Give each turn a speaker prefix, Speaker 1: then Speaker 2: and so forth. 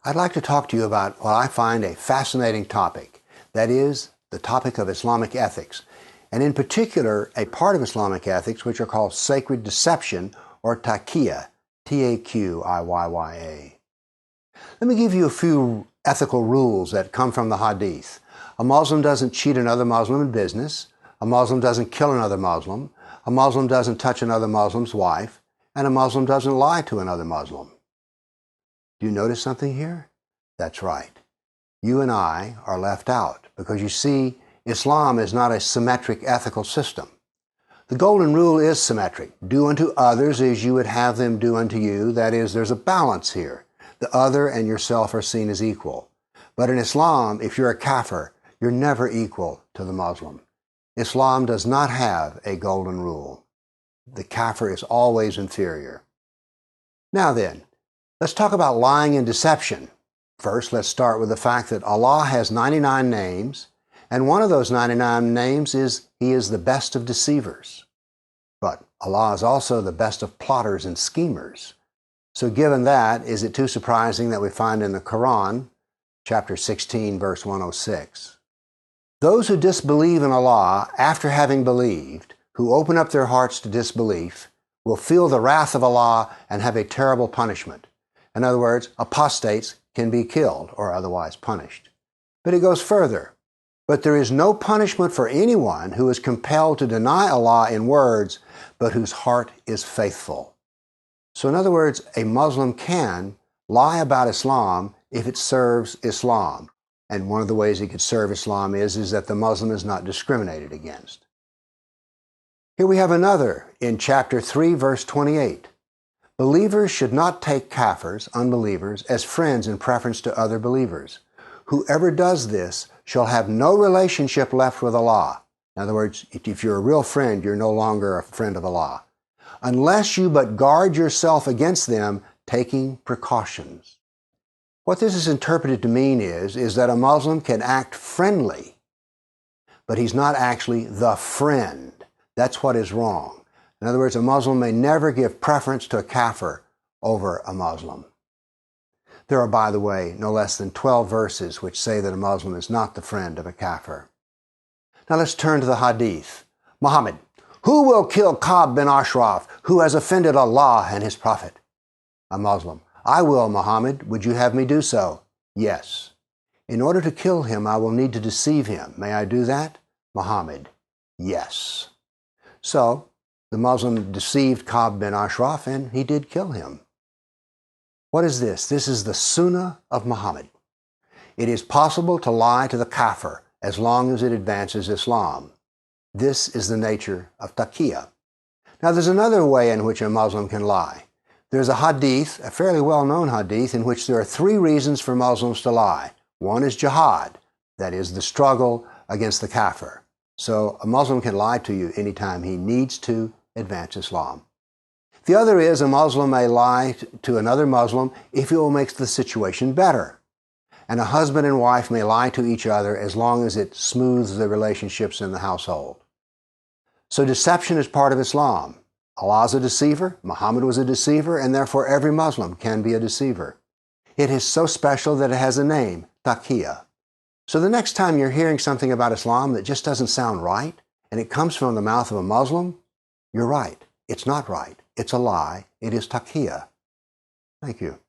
Speaker 1: I'd like to talk to you about what I find a fascinating topic. That is the topic of Islamic ethics, and in particular a part of Islamic ethics which are called sacred deception or Taqiyya, Taqiyya. Let me give you a few ethical rules that come from the Hadith. A Muslim doesn't cheat another Muslim in business. A Muslim doesn't kill another Muslim. A Muslim doesn't touch another Muslim's wife. And a Muslim doesn't lie to another Muslim. Do you notice something here? That's right. You and I are left out because you see, Islam is not a symmetric ethical system. The golden rule is symmetric. Do unto others as you would have them do unto you. That is, there's a balance here. The other and yourself are seen as equal. But in Islam, if you're a Kafir, you're never equal to the Muslim. Islam does not have a golden rule. The Kafir is always inferior. Now then, let's talk about lying and deception. First, let's start with the fact that Allah has 99 names, and one of those 99 names is He is the best of deceivers. But Allah is also the best of plotters and schemers. So given that, is it too surprising that we find in the Koran, chapter 16, verse 106, those who disbelieve in Allah after having believed, who open up their hearts to disbelief, will feel the wrath of Allah and have a terrible punishment. In other words, apostates can be killed or otherwise punished. But it goes further. But there is no punishment for anyone who is compelled to deny Allah in words, but whose heart is faithful. So in other words, a Muslim can lie about Islam if it serves Islam. And one of the ways it could serve Islam is that the Muslim is not discriminated against. Here we have another in chapter 3, verse 28. Believers should not take kafirs, unbelievers, as friends in preference to other believers. Whoever does this shall have no relationship left with Allah. In other words, if you're a real friend, you're no longer a friend of Allah. Unless you but guard yourself against them, taking precautions. What this is interpreted to mean is that a Muslim can act friendly, but he's not actually the friend. That's what is wrong. In other words, a Muslim may never give preference to a Kafir over a Muslim. There are, by the way, no less than 12 verses which say that a Muslim is not the friend of a Kafir. Now let's turn to the Hadith. Muhammad, who will kill Ka'b bin Ashraf, who has offended Allah and His Prophet? A Muslim, I will, Muhammad. Would you have me do so? Yes. In order to kill him, I will need to deceive him. May I do that? Muhammad, yes. So, the Muslim deceived Ka'b bin Ashraf and he did kill him. What is this? This is the Sunna of Muhammad. It is possible to lie to the Kafir as long as it advances Islam. This is the nature of Taqiyya. Now there's another way in which a Muslim can lie. There's a hadith, a fairly well-known hadith, in which there are 3 reasons for Muslims to lie. One is jihad, that is the struggle against the Kafir. So a Muslim can lie to you anytime he needs to advance Islam. The other is a Muslim may lie to another Muslim if it will make the situation better. And a husband and wife may lie to each other as long as it smooths the relationships in the household. So deception is part of Islam. Allah is a deceiver, Muhammad was a deceiver, and therefore every Muslim can be a deceiver. It is so special that it has a name, Taqiyya. So the next time you're hearing something about Islam that just doesn't sound right, and it comes from the mouth of a Muslim, you're right. It's not right. It's a lie. It is Taqiyya. Thank you.